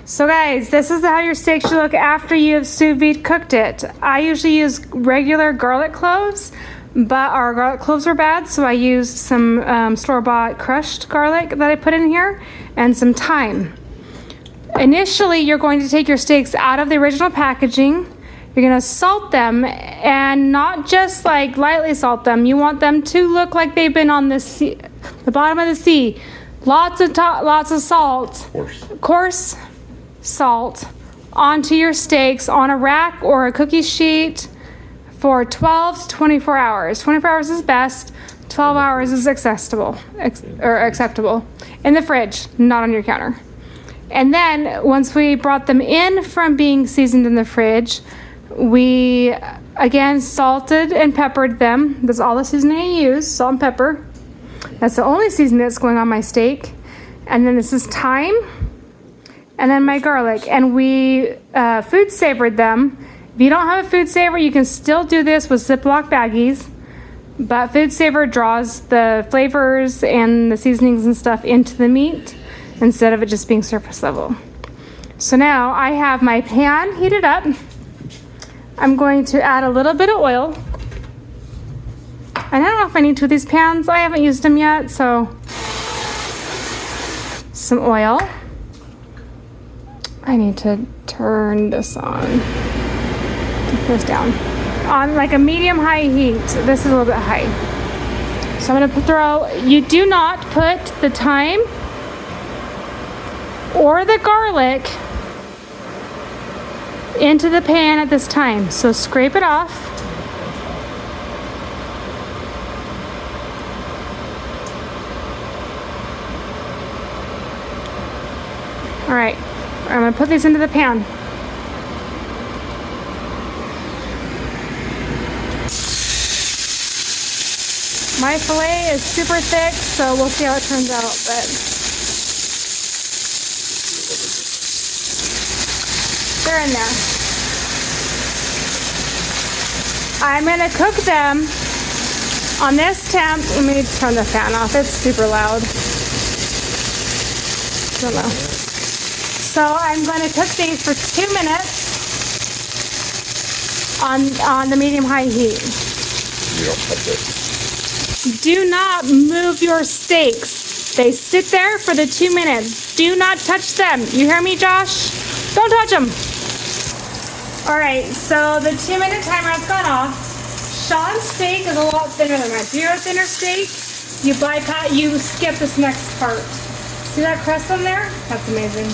So guys, this is how your steak should look after you have sous vide cooked it. I usually use regular garlic cloves, but our garlic cloves are bad, so I used some store-bought crushed garlic that I put in here and some thyme. Initially, you're going to take your steaks out of the original packaging. You're going to salt them, and not just like lightly salt them. You want them to look like they've been on the sea, the bottom of the sea. Lots of salt. Coarse salt onto your steaks on a rack or a cookie sheet for 12 to 24 hours. 24 hours is best. 12 hours is acceptable in the fridge, not on your counter. And then once we brought them in from being seasoned in the fridge, we again salted and peppered them. That's all the seasoning I use, salt and pepper. That's the only seasoning that's going on my steak. And then this is thyme. And then my garlic, and we food savored them. If you don't have a food saver, you can still do this with Ziploc baggies, but food saver draws the flavors and the seasonings and stuff into the meat instead of it just being surface level. So now I have my pan heated up. I'm going to add a little bit of oil. And I don't know if I need two of these pans. I haven't used them yet, so some oil. I need to turn this on. Put this down. On like a medium-high heat. This is a little bit high. So I'm going to throw, you do not put the thyme or the garlic into the pan at this time. So scrape it off. All right. I'm going to put these into the pan. My filet is super thick, so we'll see how it turns out. But they're in there. I'm going to cook them on this temp. Let me turn the fan off. It's super loud. I don't know. So I'm going to cook these for 2 minutes on the medium-high heat. You don't touch it. Do not move your steaks. They sit there for the 2 minutes. Do not touch them. You hear me, Josh? Don't touch them. All right, so the 2-minute timer has gone off. Sean's steak is a lot thinner than mine. If you're a thinner steak, you skip this next part. See that crust on there? That's amazing.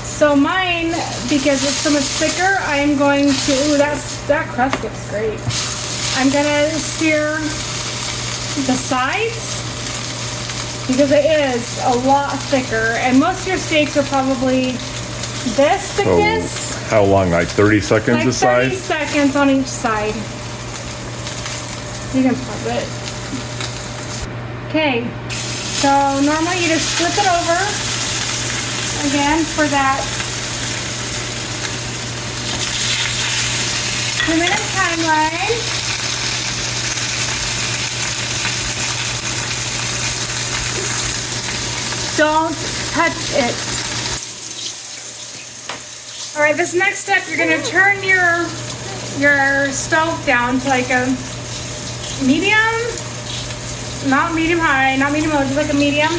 So mine, because it's so much thicker, I'm going to, that crust looks great. I'm gonna sear the sides because it is a lot thicker, and most of your steaks are probably this thickness. So how long, like 30 seconds like a side? 30 seconds on each side. You can pause it. Okay, so normally you just flip it over. Again, for that 2-minute timeline. Don't touch it. All right, this next step, you're gonna turn your stove down to like a medium, not medium high, not medium low, just like a medium.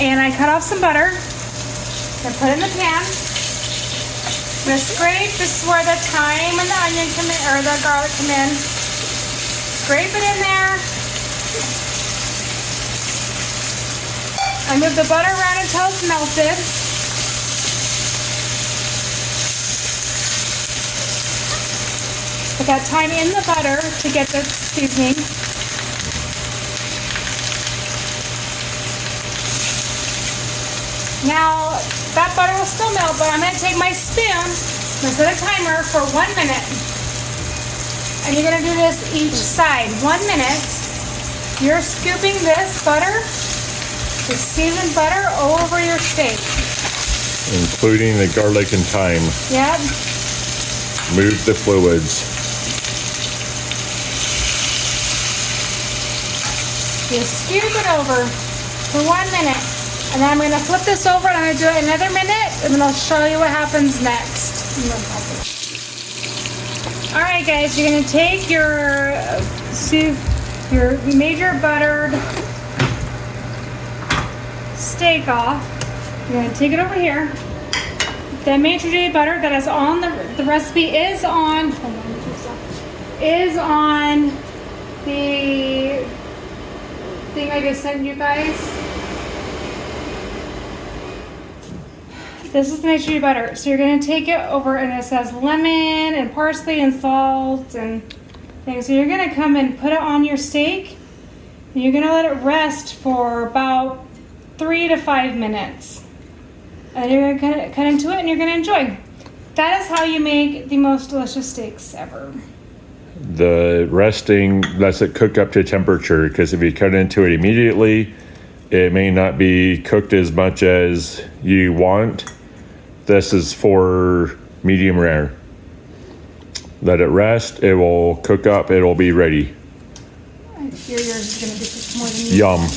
And I cut off some butter and put it in the pan. I'm gonna scrape, this is where the thyme and the onion come in, or the garlic come in. Scrape it in there. I move the butter around until it's melted. Put that thyme in the butter to get the seasoning. Now, that butter will still melt, but I'm going to take my spoon and set a timer for 1 minute. And you're going to do this each side. 1 minute. You're scooping this butter, this seasoned butter, over your steak. Including the garlic and thyme. Yep. Move the fluids. You scoop it over. for 1 minute. And then I'm gonna flip this over and I'm gonna do it another minute and then I'll show you what happens next. All right guys, you're gonna take your you made your buttered steak off. You're gonna take it over here. The maitre d' butter that is on the recipe is on, the thing I just sent you guys. This is the maitre d' butter. So you're gonna take it over and it says lemon and parsley and salt and things. So you're gonna come and put it on your steak and you're gonna let it rest for about 3 to 5 minutes. And you're gonna cut into it and you're gonna enjoy. That is how you make the most delicious steaks ever. The resting lets it cook up to temperature, because if you cut into it immediately, it may not be cooked as much as you want. This is for medium rare. Let it rest, it will cook up, it will be ready. I fear yours is gonna be more than you. Yum.